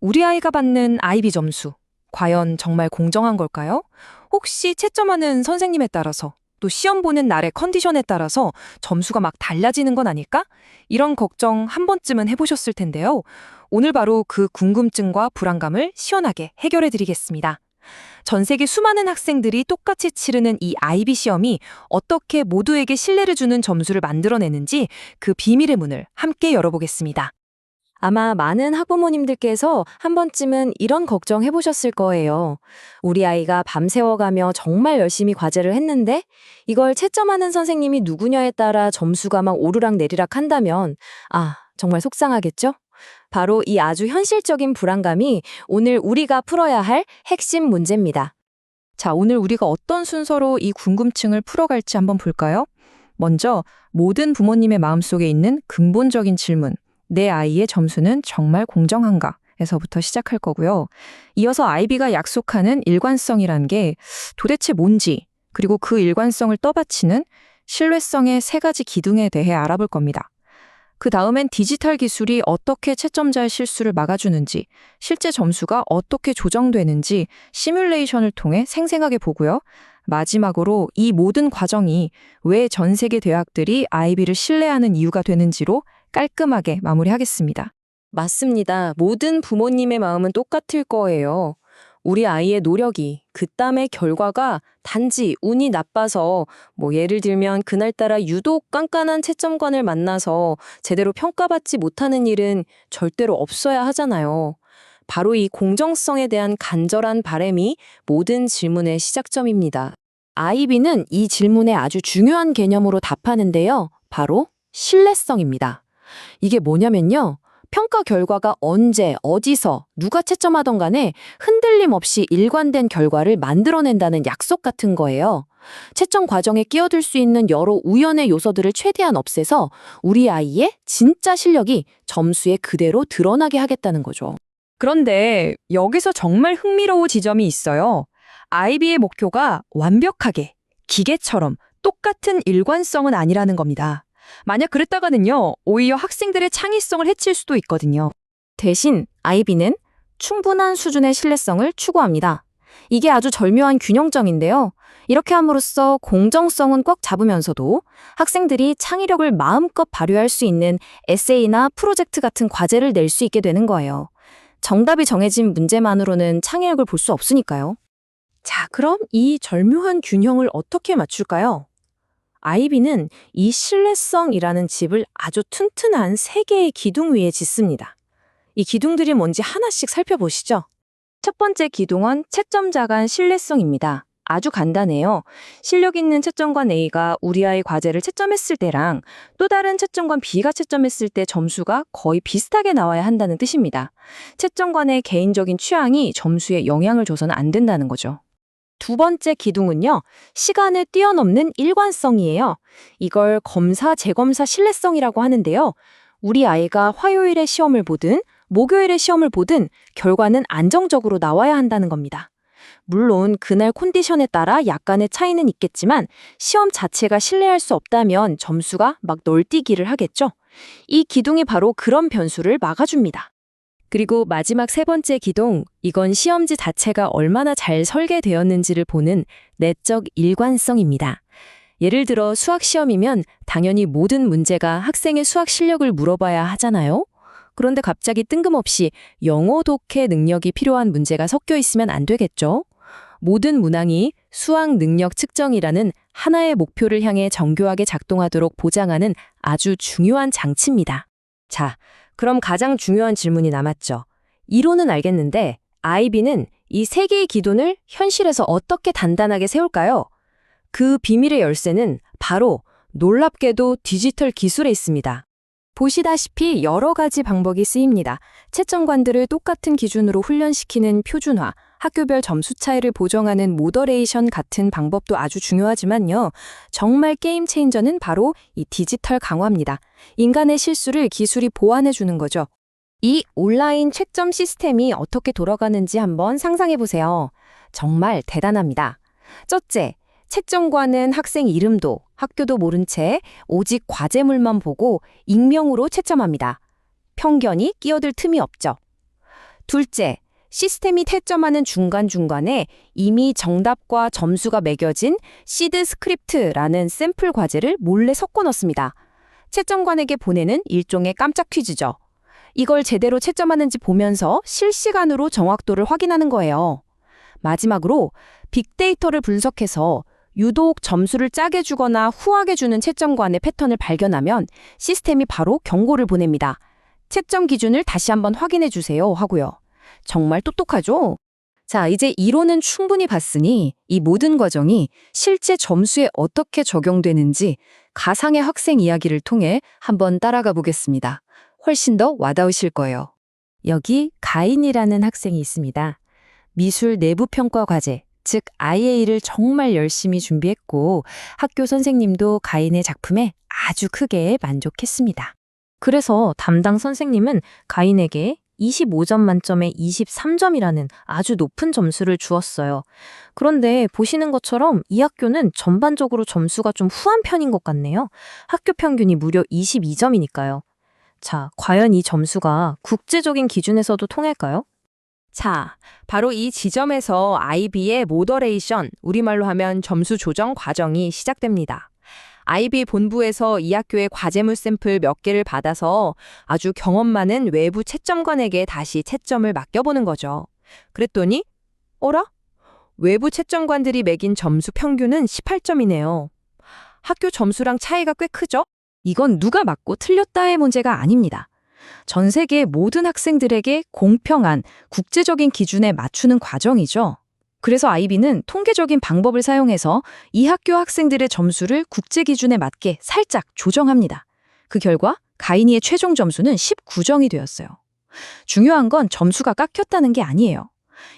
우리 아이가 받는 아이비 점수, 과연 정말 공정한 걸까요? 혹시 채점하는 선생님에 따라서, 또 시험 보는 날의 컨디션에 따라서 점수가 막 달라지는 건 아닐까? 이런 걱정 한 번쯤은 해보셨을 텐데요. 오늘 바로 그 궁금증과 불안감을 시원하게 해결해 드리겠습니다. 전 세계 수많은 학생들이 똑같이 치르는 이 아이비 시험이 어떻게 모두에게 신뢰를 주는 점수를 만들어내는지 그 비밀의 문을 함께 열어보겠습니다. 아마 많은 학부모님들께서 한 번쯤은 이런 걱정 해보셨을 거예요. 우리 아이가 밤새워가며 정말 열심히 과제를 했는데 이걸 채점하는 선생님이 누구냐에 따라 점수가 막 오르락내리락 한다면 정말 속상하겠죠? 바로 이 아주 현실적인 불안감이 오늘 우리가 풀어야 할 핵심 문제입니다. 자, 오늘 우리가 어떤 순서로 이 궁금증을 풀어갈지 한번 볼까요? 먼저 모든 부모님의 마음속에 있는 근본적인 질문, 내 아이의 점수는 정말 공정한가? 에서부터 시작할 거고요. 이어서 아이비가 약속하는 일관성이란 게 도대체 뭔지, 그리고 그 일관성을 떠받치는 신뢰성의 세 가지 기둥에 대해 알아볼 겁니다. 그 다음엔 디지털 기술이 어떻게 채점자의 실수를 막아주는지, 실제 점수가 어떻게 조정되는지 시뮬레이션을 통해 생생하게 보고요. 마지막으로 이 모든 과정이 왜 전 세계 대학들이 아이비를 신뢰하는 이유가 되는지로 깔끔하게 마무리하겠습니다. 맞습니다. 모든 부모님의 마음은 똑같을 거예요. 우리 아이의 노력이, 그 땀의 결과가 단지 운이 나빠서 예를 들면 그날따라 유독 깐깐한 채점관을 만나서 제대로 평가받지 못하는 일은 절대로 없어야 하잖아요. 바로 이 공정성에 대한 간절한 바람이 모든 질문의 시작점입니다. 아이비는 이 질문에 아주 중요한 개념으로 답하는데요. 바로 신뢰성입니다. 이게 뭐냐면요. 평가 결과가 언제, 어디서, 누가 채점하던 간에 흔들림 없이 일관된 결과를 만들어낸다는 약속 같은 거예요. 채점 과정에 끼어들 수 있는 여러 우연의 요소들을 최대한 없애서 우리 아이의 진짜 실력이 점수에 그대로 드러나게 하겠다는 거죠. 그런데 여기서 정말 흥미로운 지점이 있어요. 아이비의 목표가 완벽하게, 기계처럼 똑같은 일관성은 아니라는 겁니다. 만약 그랬다가는요, 오히려 학생들의 창의성을 해칠 수도 있거든요. 대신 아이비는 충분한 수준의 신뢰성을 추구합니다. 이게 아주 절묘한 균형점인데요. 이렇게 함으로써 공정성은 꽉 잡으면서도 학생들이 창의력을 마음껏 발휘할 수 있는 에세이나 프로젝트 같은 과제를 낼 수 있게 되는 거예요. 정답이 정해진 문제만으로는 창의력을 볼 수 없으니까요. 자, 그럼 이 절묘한 균형을 어떻게 맞출까요? 아이비는 이 신뢰성이라는 집을 아주 튼튼한 세 개의 기둥 위에 짓습니다. 이 기둥들이 뭔지 하나씩 살펴보시죠. 첫 번째 기둥은 채점자 간 신뢰성입니다. 아주 간단해요. 실력 있는 채점관 A가 우리 아이 과제를 채점했을 때랑 또 다른 채점관 B가 채점했을 때 점수가 거의 비슷하게 나와야 한다는 뜻입니다. 채점관의 개인적인 취향이 점수에 영향을 줘서는 안 된다는 거죠. 두 번째 기둥은요, 시간을 뛰어넘는 일관성이에요. 이걸 검사, 재검사 신뢰성이라고 하는데요. 우리 아이가 화요일에 시험을 보든 목요일에 시험을 보든 결과는 안정적으로 나와야 한다는 겁니다. 물론 그날 컨디션에 따라 약간의 차이는 있겠지만 시험 자체가 신뢰할 수 없다면 점수가 막 널뛰기를 하겠죠. 이 기둥이 바로 그런 변수를 막아줍니다. 그리고 마지막 세 번째 기둥, 이건 시험지 자체가 얼마나 잘 설계되었는지를 보는 내적 일관성입니다. 예를 들어 수학 시험이면 당연히 모든 문제가 학생의 수학 실력을 물어봐야 하잖아요. 그런데 갑자기 뜬금없이 영어 독해 능력이 필요한 문제가 섞여 있으면 안 되겠죠? 모든 문항이 수학 능력 측정이라는 하나의 목표를 향해 정교하게 작동하도록 보장하는 아주 중요한 장치입니다. 자, 그럼 가장 중요한 질문이 남았죠. 이론은 알겠는데 아이비는 이 세 개의 기둥을 현실에서 어떻게 단단하게 세울까요? 그 비밀의 열쇠는 바로 놀랍게도 디지털 기술에 있습니다. 보시다시피 여러 가지 방법이 쓰입니다. 채점관들을 똑같은 기준으로 훈련시키는 표준화, 학교별 점수 차이를 보정하는 모더레이션 같은 방법도 아주 중요하지만요. 정말 게임 체인저는 바로 이 디지털 강화입니다. 인간의 실수를 기술이 보완해주는 거죠. 이 온라인 채점 시스템이 어떻게 돌아가는지 한번 상상해보세요. 정말 대단합니다. 첫째, 채점관은 학생 이름도 학교도 모른 채 오직 과제물만 보고 익명으로 채점합니다. 편견이 끼어들 틈이 없죠. 둘째, 시스템이 채점하는 중간중간에 이미 정답과 점수가 매겨진 시드 스크립트라는 샘플 과제를 몰래 섞어 넣습니다. 채점관에게 보내는 일종의 깜짝 퀴즈죠. 이걸 제대로 채점하는지 보면서 실시간으로 정확도를 확인하는 거예요. 마지막으로 빅데이터를 분석해서 유독 점수를 짜게 주거나 후하게 주는 채점관의 패턴을 발견하면 시스템이 바로 경고를 보냅니다. 채점 기준을 다시 한번 확인해 주세요 하고요. 정말 똑똑하죠? 자, 이제 이론은 충분히 봤으니 이 모든 과정이 실제 점수에 어떻게 적용되는지 가상의 학생 이야기를 통해 한번 따라가 보겠습니다. 훨씬 더 와닿으실 거예요. 여기 가인이라는 학생이 있습니다. 미술 내부 평가 과제, 즉 IA를 정말 열심히 준비했고 학교 선생님도 가인의 작품에 아주 크게 만족했습니다. 그래서 담당 선생님은 가인에게 25점 만점에 23점이라는 아주 높은 점수를 주었어요. 그런데 보시는 것처럼 이 학교는 전반적으로 점수가 좀 후한 편인 것 같네요. 학교 평균이 무려 22점이니까요. 자, 과연 이 점수가 국제적인 기준에서도 통할까요? 자, 바로 이 지점에서 IB의 모더레이션, 우리말로 하면 점수 조정 과정이 시작됩니다. IB 본부에서 이 학교의 과제물 샘플 몇 개를 받아서 아주 경험 많은 외부 채점관에게 다시 채점을 맡겨보는 거죠. 그랬더니, 어라? 외부 채점관들이 매긴 점수 평균은 18점이네요. 학교 점수랑 차이가 꽤 크죠? 이건 누가 맞고 틀렸다의 문제가 아닙니다. 전 세계 모든 학생들에게 공평한 국제적인 기준에 맞추는 과정이죠. 그래서 IB는 통계적인 방법을 사용해서 이 학교 학생들의 점수를 국제 기준에 맞게 살짝 조정합니다. 그 결과 가인이의 최종 점수는 19점이 되었어요. 중요한 건 점수가 깎였다는 게 아니에요.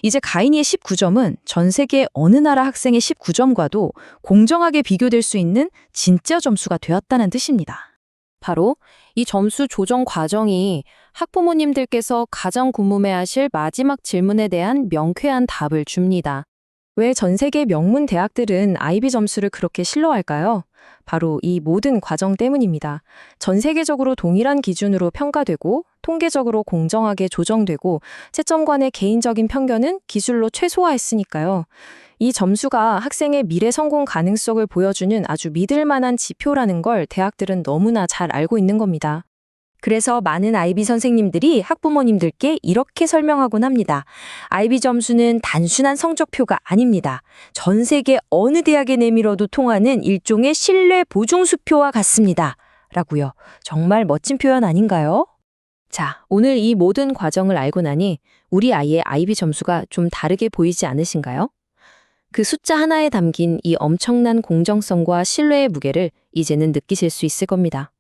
이제 가인이의 19점은 전 세계 어느 나라 학생의 19점과도 공정하게 비교될 수 있는 진짜 점수가 되었다는 뜻입니다. 바로 이 점수 조정 과정이 학부모님들께서 가장 궁금해하실 마지막 질문에 대한 명쾌한 답을 줍니다. 왜 전 세계 명문 대학들은 IB 점수를 그렇게 신뢰할까요? 바로 이 모든 과정 때문입니다. 전 세계적으로 동일한 기준으로 평가되고 통계적으로 공정하게 조정되고 채점관의 개인적인 편견은 기술로 최소화했으니까요. 이 점수가 학생의 미래 성공 가능성을 보여주는 아주 믿을 만한 지표라는 걸 대학들은 너무나 잘 알고 있는 겁니다. 그래서 많은 IB 선생님들이 학부모님들께 이렇게 설명하곤 합니다. IB 점수는 단순한 성적표가 아닙니다. 전 세계 어느 대학에 내밀어도 통하는 일종의 신뢰 보증수표와 같습니다. 라고요. 정말 멋진 표현 아닌가요? 자, 오늘 이 모든 과정을 알고 나니 우리 아이의 IB 점수가 좀 다르게 보이지 않으신가요? 그 숫자 하나에 담긴 이 엄청난 공정성과 신뢰의 무게를 이제는 느끼실 수 있을 겁니다.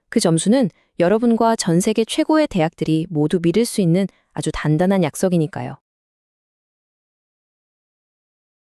그 점수는 여러분과 전 세계 최고의 대학들이 모두 믿을 수 있는 아주 단단한 약속이니까요.